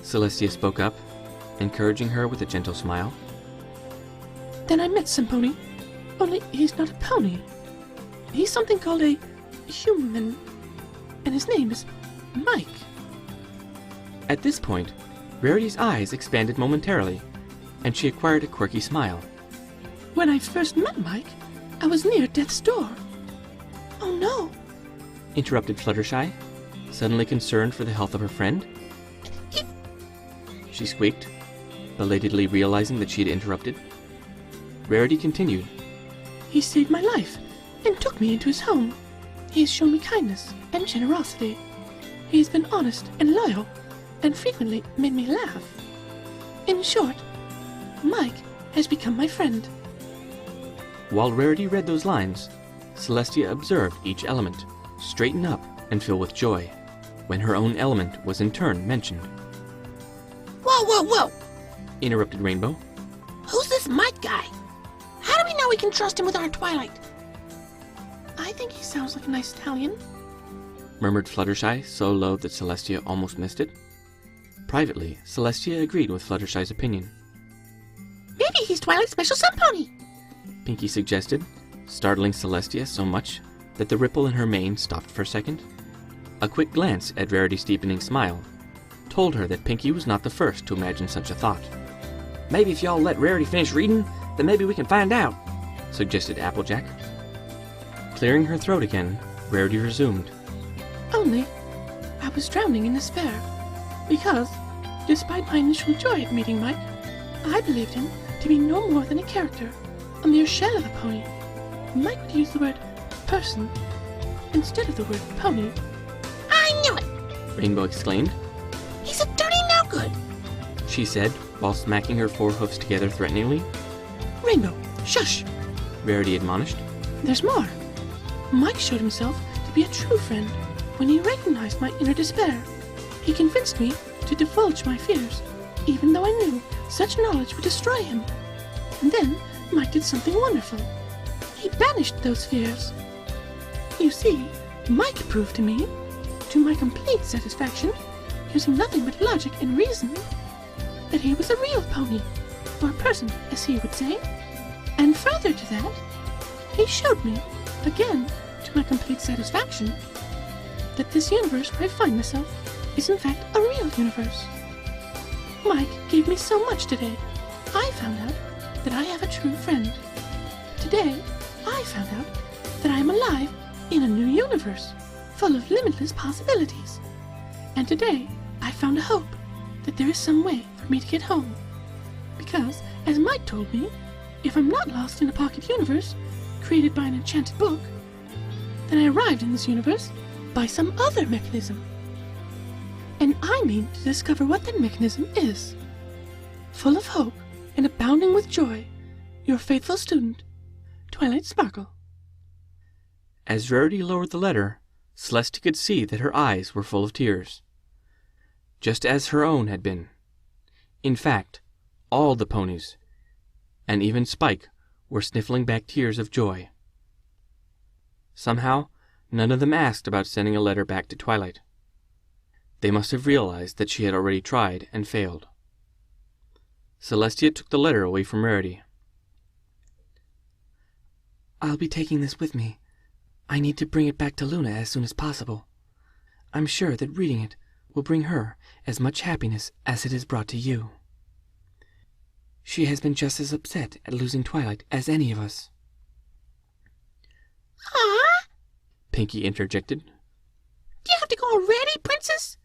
Celestia spoke up, encouraging her with a gentle smile. Then I met some pony. Only he's not a pony. He's something called a human. And his name is Mike. At this point, Rarity's eyes expanded momentarily, and she acquired a quirky smile. When I first met Mike, I was near death's door. Oh no! Interrupted Fluttershy, suddenly concerned for the health of her friend. She squeaked, belatedly realizing that she had interrupted. Rarity continued. He saved my life and took me into his home. He has shown me kindness and generosity. He has been honest and loyal, and frequently made me laugh. In short, Mike has become my friend. While Rarity read those lines, Celestia observed each element straighten up and fill with joy, when her own element was in turn mentioned. Whoa, whoa, whoa! Interrupted Rainbow. Who's this Mike guy? How do we know we can trust him with our Twilight? I think he sounds like a nice Italian. Murmured Fluttershy so low that Celestia almost missed it. Privately, Celestia agreed with Fluttershy's opinion. Maybe he's Twilight's special sun pony. Pinkie suggested, startling Celestia so much that the ripple in her mane stopped for a second. A quick glance at Rarity's deepening smile told her that Pinkie was not the first to imagine such a thought. Maybe if y'all let Rarity finish reading, then maybe we can find out, suggested Applejack. Clearing her throat again, Rarity resumed. Only, I was drowning in despair, because, despite my initial joy at meeting Mike, I believed him to be no more than a character, a mere shell of a pony. Mike would use the word person instead of the word pony. I knew it! Rainbow exclaimed. He's a dirty no-good! She said, while smacking her four hoofs together threateningly. Rainbow, shush! Rarity admonished. There's more. Mike showed himself to be a true friend when he recognized my inner despair. He convinced me to divulge my fears, even though I knew such knowledge would destroy him. And then Mike did something wonderful. He banished those fears. You see, Mike proved to me, to my complete satisfaction, using nothing but logic and reason, that he was a real pony, or person, as he would say. And further to that, he showed me, again, to my complete satisfaction, that this universe where I find myself is in fact a real universe. Mike gave me so much today. I found out that I have a true friend. Today, I found out that I am alive in a new universe, full of limitless possibilities. And today, I found a hope that there is some way for me to get home. Because, as Mike told me, if I'm not lost in a pocket universe created by an enchanted book, then I arrived in this universe by some other mechanism. And I mean to discover what that mechanism is. Full of hope and abounding with joy, your faithful student, Twilight Sparkle. As Rarity lowered the letter, Celestia could see that her eyes were full of tears, just as her own had been. In fact, all the ponies, and even Spike, were sniffling back tears of joy. Somehow, none of them asked about sending a letter back to Twilight. They must have realized that she had already tried and failed. Celestia took the letter away from Rarity. I'll be taking this with me. I need to bring it back to Luna as soon as possible. I'm sure that reading it will bring her as much happiness as it has brought to you. She has been just as upset at losing Twilight as any of us. Aww! Pinkie interjected. Do you have to go already, Princess?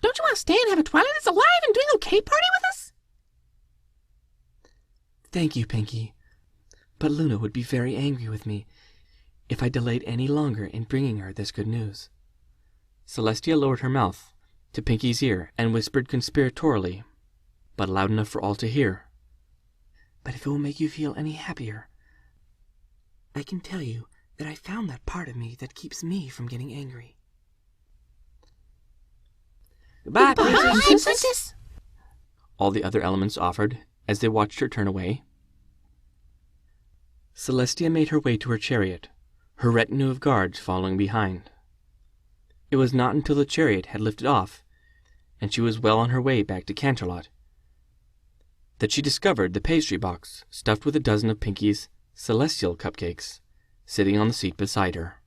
Don't you want to stay and have a Twilight that's alive and doing okay party with us? Thank you, Pinkie. But Luna would be very angry with me if I delayed any longer in bringing her this good news. Celestia lowered her mouth to Pinkie's ear and whispered conspiratorially, but loud enough for all to hear. But if it will make you feel any happier, I can tell you that I found that part of me that keeps me from getting angry. Goodbye, Bye, Princess. Princess! All the other elements offered as they watched her turn away. Celestia made her way to her chariot, her retinue of guards following behind. It was not until the chariot had lifted off, and she was well on her way back to Canterlot, that she discovered the pastry box stuffed with a dozen of Pinky's celestial cupcakes sitting on the seat beside her.